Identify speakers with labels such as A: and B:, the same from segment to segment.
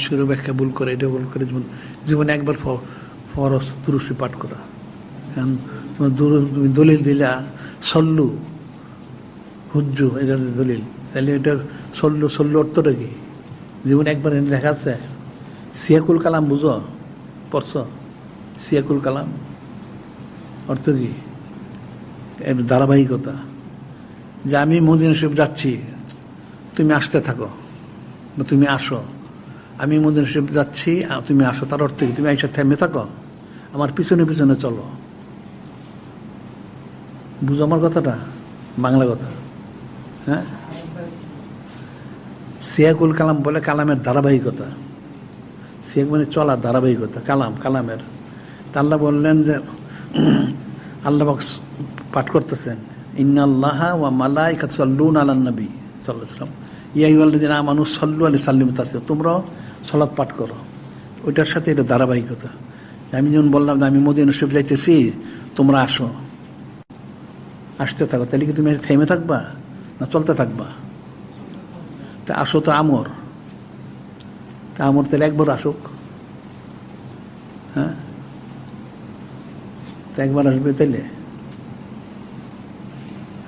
A: শুরু ব্যাখ্যা ভুল করে, এটা ভুল করে, জীবনে একবার ফরজ দুরূদ পাঠ করা। কারণ তুমি দলিল দিলা সল্লু হুজ্জু, এটা দলিল, তাহলে এটার সল্লু অর্থটা কি? জীবনে একবার লেখা আছে। সিয়াকুল কালাম বুঝো, পড়ছ? সিয়াকুল কালাম অর্থ কি? এর ধারাবাহিকতা, যে আমি মদিনা শরীফ যাচ্ছি, তুমি আসতে থাকো বা তুমি আসো। আমি মদিনা শরীফ যাচ্ছি, তুমি আসো, তার অর্থ কি? তুমি আইসা থেমে থাকো, আমার পিছনে পিছনে চলো। বুঝো আমার কথাটা, বাংলা কথা। হ্যাঁ, সিয়াকুল কালাম বলে কালামের ধারাবাহিকতা। সিয়াক মানে চলা, ধারাবাহিকতা, কালামের। তা আল্লাহ বললেন যে আল্লাহ পাঠ করতেছেন, ইন্নাল্লাহা ওয়া মালাইকাতু ইউসাল্লুনা আলান নবী সাল্লাল্লাহু আলাইহি ওয়াসাল্লাম ইয়া আইয়ুহাল্লাযীনা আমানু সাল্লু আলাইহি ওয়া সাল্লিমু তাসলিমা, তোমরাও সালাত পাঠ করো। ওইটার সাথে এটা ধারাবাহিকতা। আমি যেমন বললাম যে আমি মদিনা শরীফ যাইতেছি, তোমরা আসো, আসতে থাকো, তাহলে কি তুমি থেমে থাকবা না চলতে থাকবা? তা আসো তো আমর, তা আমর তাহলে একবার আসুক। হ্যাঁ, তা একবার আসবে, তাইলে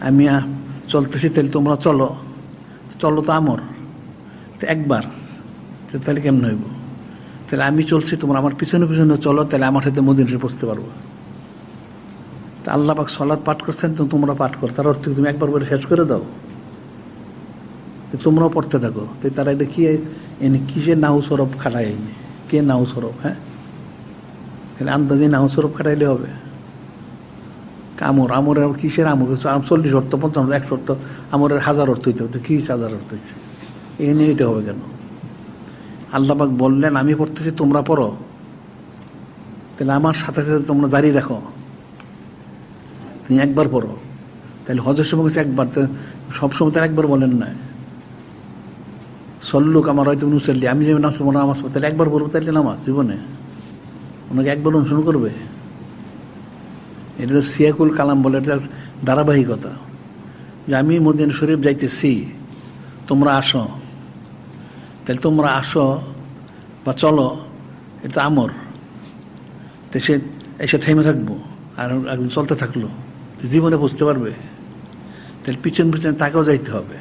A: আমি চলতেছি, তাহলে তোমরা চলো, চলো তো আমর, তো একবার, তাহলে কেমন হইব? তাহলে আমি চলছি, তোমরা আমার পিছনে পিছনে চলো, তাহলে আমার সাথে মদিনা শরীফ পৌঁছতে পারবো। তা আল্লাহ পাক সালাত পাঠ করছেন, তো তোমরা পাঠ করো, তার অর্থ তুমি একবার করে শেষ করে দাও, তোমরাও পড়তে থাকো। তারা এটা কি এনে কিসের নাহু সরব খাটাই, কে নাহু সরব? হ্যাঁ, আন্দাজে নাহু সরব খাটাইলে হবে? আমরের কিসের আমর? 40 অর্থ, 50, 100 অর্থ, আমরের 1000 অর্থ হইতে হবে, কি 1000 অর্থ হয়েছে? এই নিয়ে এটা হবে কেন? আল্লাহ পাক বললেন আমি পড়তেছি, তোমরা পড়ো, তাহলে আমার সাথে সাথে তোমরা জারি রাখো, তুমি একবার পড়ো। তাহলে হজের সময় একবার, সবসময় তার একবার বলেন না, সল্লুক আমার হয়তো নুসাল্লি, আমি যেমন নামাজ পড়ি, তাহলে একবার পড়বো, তাহলে নামাজ জীবনে ওনাকে একবার অনুসরণ করবে? এটা সিয়াকুল কালাম বলে, এটার ধারাবাহিকতা, যে আমি মদিনা শরীফ যাইতেছি, তোমরা আসো, তাহলে তোমরা আসো বা চলো, এটা আমর, তো সে এসে থেমে থাকবো, আর একদিন চলতে থাকলো, জীবনে বুঝতে পারবে? তাহলে পিছন পিছনে তাকেও যাইতে হবে,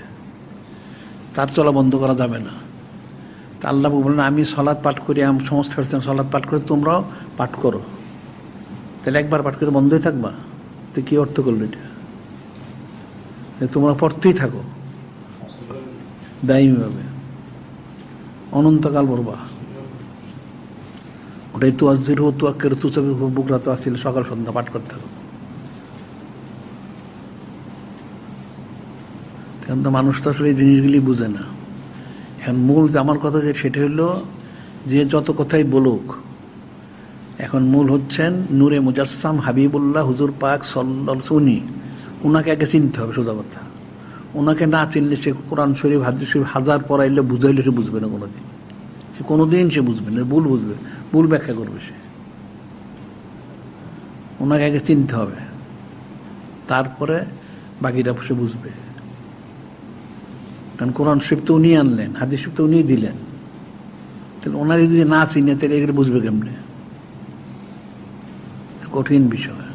A: তার চলা বন্ধ করা যাবে না। তা আল্লাহ বললেন আমি সালাত পাঠ করি, আমি সমস্ত সালাত পাঠ করে, তোমরাও পাঠ করো। তাহলে একবার পাঠ করে বন্ধই থাকবা? তো কি অর্থ করলো এটা? তোমরা পড়তেই থাকো দায়ী ভাবে, অনন্তকাল পড়বা। ওটাই তুয়াজ্জির হো তুয়াক্কের তুচাবি বুকরা তো আসছিল, সকাল সন্ধ্যা পাঠ করতে থাকো। এখন তো মানুষ তো আসলে এই জিনিসগুলি বুঝে না। এখন মূল আমার কথা যে সেটা হলো যে যত কথাই বলুক, এখন মূল হচ্ছেন নূরে মুজাসসাম হাবিবুল্লাহ হুজুর পাক সাল্লাল্লাহু, উনাকে আগে চিনতে হবে, সোজা কথা। ওনাকে না চিনলে সে কোরআন শরীফ হাদিস শরীফ হাজার পড়াইলে বুঝাইলে সে বুঝবে না কোনোদিন, সে কোনোদিন সে বুঝবে না, ভুল বুঝবে, ভুল ব্যাখ্যা করবে সে। ওনাকে আগে চিনতে হবে, তারপরে বাকিটা সে বুঝবে। কারণ কোরআন শরীফ তো উনি আনলেন, হাদিস শরীফ তো উনি দিলেন, তাহলে ওনাকে যদি না চিনে তাহলে এগুলো বুঝবে কেমনে? কঠিন বিষয়।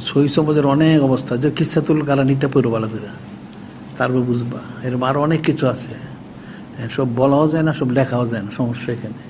A: সহি সমাজের অনেক অবস্থা, যে কিসাতুল কালানিটা পড়ো ভালো করে, তারপর বুঝবা। এরকম আরো অনেক কিছু আছে, সব বলাও যায় না, সব লেখাও যায় না, সমস্যা এখানে।